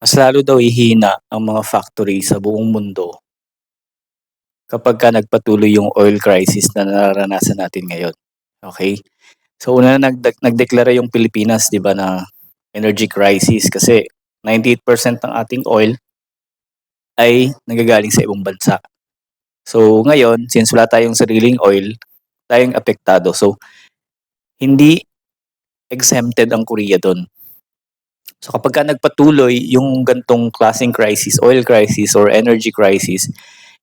Mas lalo daw hihina ang mga factory sa buong mundo kapagka nagpatuloy yung oil crisis na nararanasan natin ngayon, okey? So una na nagdeklara yung Pilipinas 'di ba na energy crisis kasi 98% ng ating oil ay nanggagaling sa ibang bansa. So ngayon, since wala tayong sariling oil, tayong apektado. So hindi exempted ang Korea dun. So kapagka nagpatuloy yung gan'tong klaseng crisis, oil crisis or energy crisis,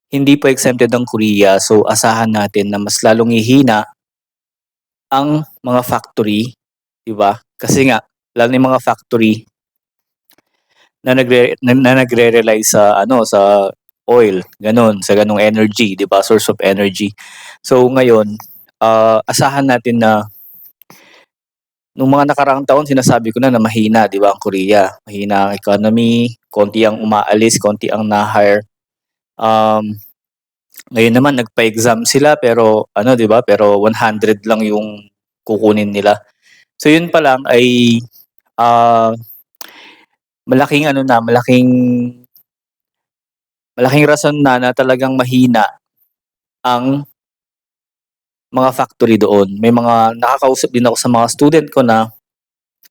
hindi pa exempted ang Korea, so asahan natin na mas lalong hihina ang mga factory, 'di ba? Kasi nga lalo na yung mga factory na nagre-rely sa ano, sa oil, gano'n, sa gano'ng energy, 'di ba, source of energy. So ngayon, asahan natin na nung mga nakaraang taon sinasabi ko na mahina, 'di ba, ang Korea. Mahina ang economy, konti ang umaalis, konti ang na-hire. Um, Ngayon naman nagpa-exam sila pero ano 'di ba, pero 100 lang yung kukunin nila. So yun pa lang ay, ah, malaking ano na, malaking malaking rason na talagang mahina ang mga factory doon. May mga nakakausap din ako sa mga student ko na,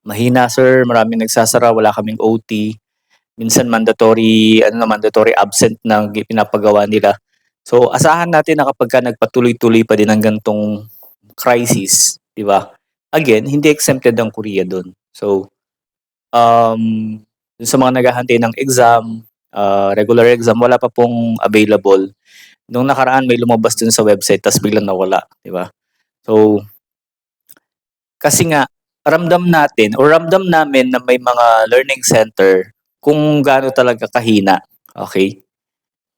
"Mahina sir, maraming nagsasara, wala kaming OT." Minsan mandatory absent na pinapagawa nila. So asahan natin na kapagka nagpatuloy-tuloy pa din ang ganitong crisis, 'di ba? Again, hindi exempted ang Korea dun. So, dun sa mga naghahantay ng exam, regular exam, wala pa pong available. Nung nakaraan may lumabas dun sa website ta's biglang nawala, 'di ba? So, kasi nga ramdam natin or ramdam namin na may mga learning center kung gaano talaga kahina, okey?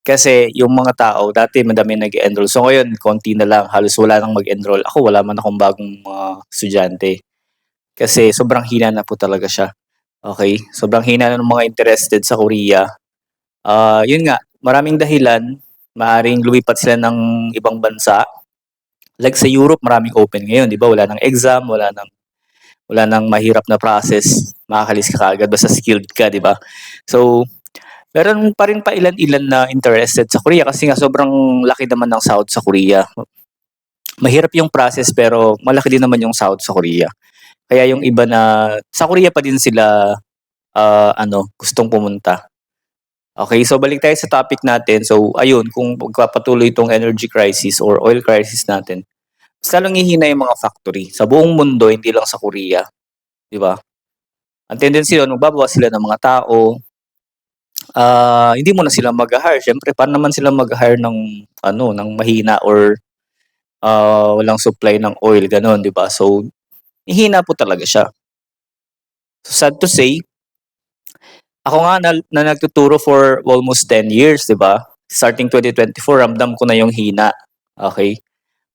Kasi yung mga tao dati madaming nag-e-enroll, so ngayon konti na lang, halos wala nang mag-enroll. Ako wala man akong bagong mga estudyante kasi sobrang hina na po talaga siya, okey? Sobrang hina na ng mga interested sa Korea. Yun nga, maraming dahilan, maaaring lumipat sila ng ibang bansa, like sa Europe maraming open ngayon 'di ba, wala ng exam, wala ng mahirap na process, makakalis ka kaagad basta skilled ka 'di ba? So, meron pa rin pailan-ilan na interested sa Korea kasi nga sobrang laki naman ng sahod sa Korea. Mahirap yung process pero malaki din naman yung sahod sa Korea. Kaya yung iba na sa Korea pa din sila, ano, gustong pumunta. Okey, so balik tayo sa topic natin. So ayun, kung magpapatuloy 'tong energy crisis or oil crisis natin, mas lalong hihina yung mga factory sa buong mundo, hindi lang sa Korea, 'di ba? Ang tendency nun magbabawas sila ng mga tao, hindi mo na sila magha-hire, siyempre paano naman sila mag-hire ng ano, ng mahina or, walang supply ng oil gano'n, 'di ba? So, hihina po talaga siya. So, sad to say, ako nga na nagtuturo for almost 10 years, 'di ba? Starting 2024 ramdam ko na yung hina, okey?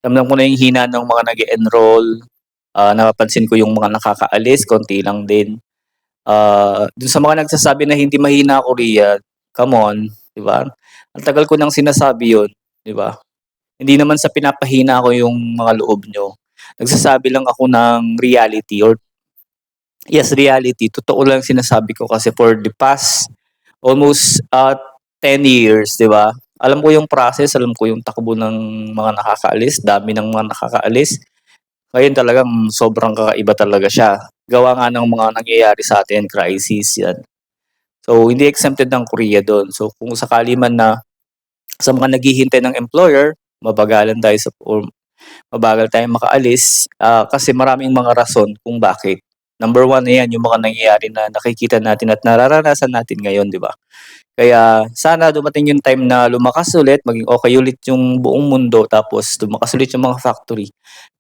Ramdam ko na yung hina ng mga nag-e-enroll, napapansin ko yung mga nakakaalis konti lang din. Dun sa mga nagsasabi na hindi mahina Korea, come on, 'di ba? Ang tagal ko ng sinasabi yun, 'di ba? Hindi naman sa pinapahina ko yung mga loob niyo, nagsasabi lang ako ng reality or yes, reality. Totoo lang sinasabi ko kasi for the past almost, 10 years, 'di ba? Alam ko yung process, alam ko yung takbo ng mga nakakaalis, dami ng mga nakakaalis. Ngayon talagang sobrang kakaiba talaga siya. Gawa nga ng mga nangyayari sa atin, crisis, 'yan. So, hindi exempted ang Korea dun. So, kung sakali man na sa mga naghihintay ng employer, mabagalan tayo sa or mabagal tayong makaalis, kasi maraming mga rason kung bakit. Number one, ayan yung mga nangyayari na nakikita natin at nararanasan natin ngayon, 'di ba? Kaya sana dumating yung time na lumakas ulit, maging okey ulit yung buong mundo tapos lumakas ulit yung mga factory.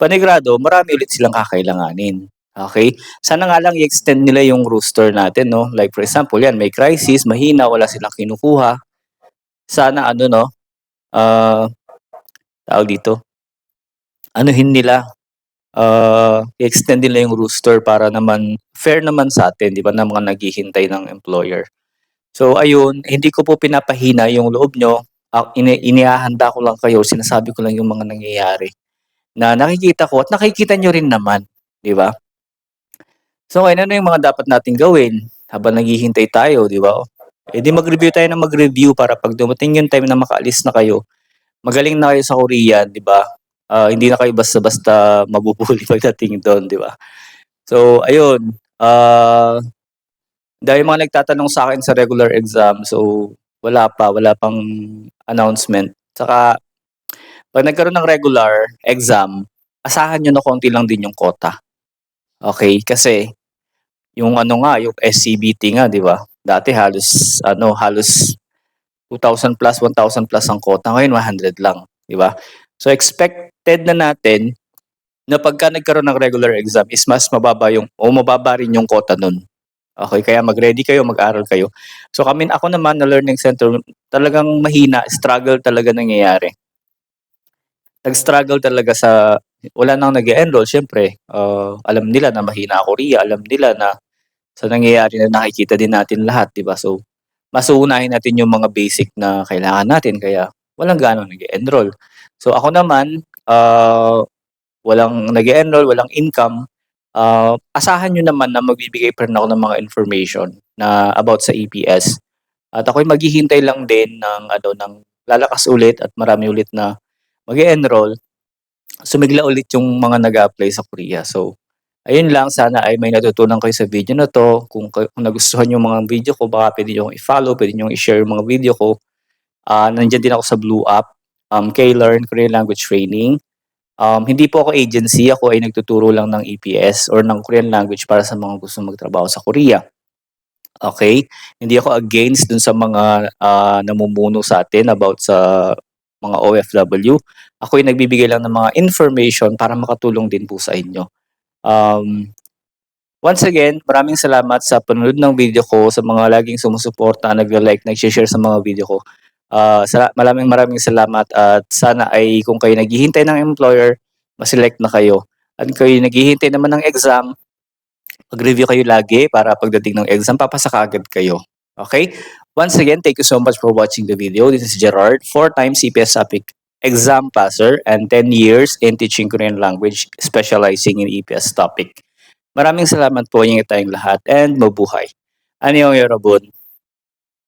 Panigurado marami ulit silang kakailanganin, okey? Sana nga lang i-extend nila yung roster natin 'no, like for example 'yan may crisis, mahina, wala silang kinukuha, sana ano 'no, ah, tawag dito, anuhin nila, i-extend nila yung roster para naman fair naman sa'tin 'di ba, na mga naghihintay ng employer. So ayun, hindi ko po pinapahina yung loob niyo, inihahanda ko lang kayo, sinasabi ko lang yung mga nangyayari na nakikita ko at nakikita niyo rin naman, 'di ba? So ngayon, ano yung mga dapat nating gawin? habang naghihintay tayo, 'di ba? Eh, di mag-review tayo ng mag-review para 'pag dumating yung time na makaalis na kayo, magaling na kayo sa Korean, 'di ba? Hindi na kayo basta-basta mabubully pagdating dun, 'di ba? So ayun, dahil mga nagtatanong sa'kin sa regular exam, so wala pang announcement. Tsaka 'pag nagkaroon ng regular exam, asahan niyo na konti lang din yung quota, okey? Kasi yung ano nga, yung SCBT nga, 'di ba? Dati halos 2,000 plus, 1,000 plus ang quota, ngayon 100 lang, 'di ba? So expected na natin na pagka nagkaroon ng regular exam is mas mababa yung o mababa rin yung quota nun. Okey, kaya mag-ready kayo, mag-aral kayo. So ako naman na learning center, talagang mahina, struggle talaga nangyayari. Nag-struggle talaga sa wala nang nag-e-enroll siyempre, alam nila na mahina ang Korea, alam nila na sa nangyayari na nakikita din natin lahat, 'di ba? So, mas uunahin natin yung mga basic na kailangan natin kaya walang gaanong nag-e-enroll. So ako naman, walang nag-e-enroll, walang income, asahan niyo naman na magbibigay pa rin ako ng mga information na about sa EPS at ako'y maghihintay lang din ng ano, ng lalakas ulit at marami ulit na mag-e-enroll, sumigla ulit yung mga nag-a-apply sa Korea. So, ayun lang, sana ay may natutunan kayo sa video na 'to. Kung nagustuhan yung mga video ko baka puwede niyong i-follow, puwede niyong i-share yung mga video ko. Nandiyan din ako sa Blue App, K-Learn Korean Language Training. Hindi po ako agency, ako ay nagtuturo lang ng EPS or ng Korean language para sa mga gustong magtrabaho sa Korea, okey? Hindi ako against dun sa mga, namumuno sa'tin about sa mga OFW. Ako'y nagbibigay lang ng mga information para makatulong din po sa inyo. Um, Once again, maraming salamat sa panonood ng video ko, sa mga laging sumusuporta, nagla-like, nagse-share sa mga video ko. Maraming salamat at sana ay kung kayo naghihintay ng employer, ma-select na kayo. At kung kayo naghihintay naman ng exam, mag-review kayo lagi para pagdating ng exam papasa kaagad kayo, okay? Once again, thank you so much for watching the video. This is Gerard, 4 times CPS Topic exam passer and 10 years in teaching Korean language, specializing in EPS topic. Maraming salamat po, ingat tayong lahat and mabuhay. Annyeong 여러분.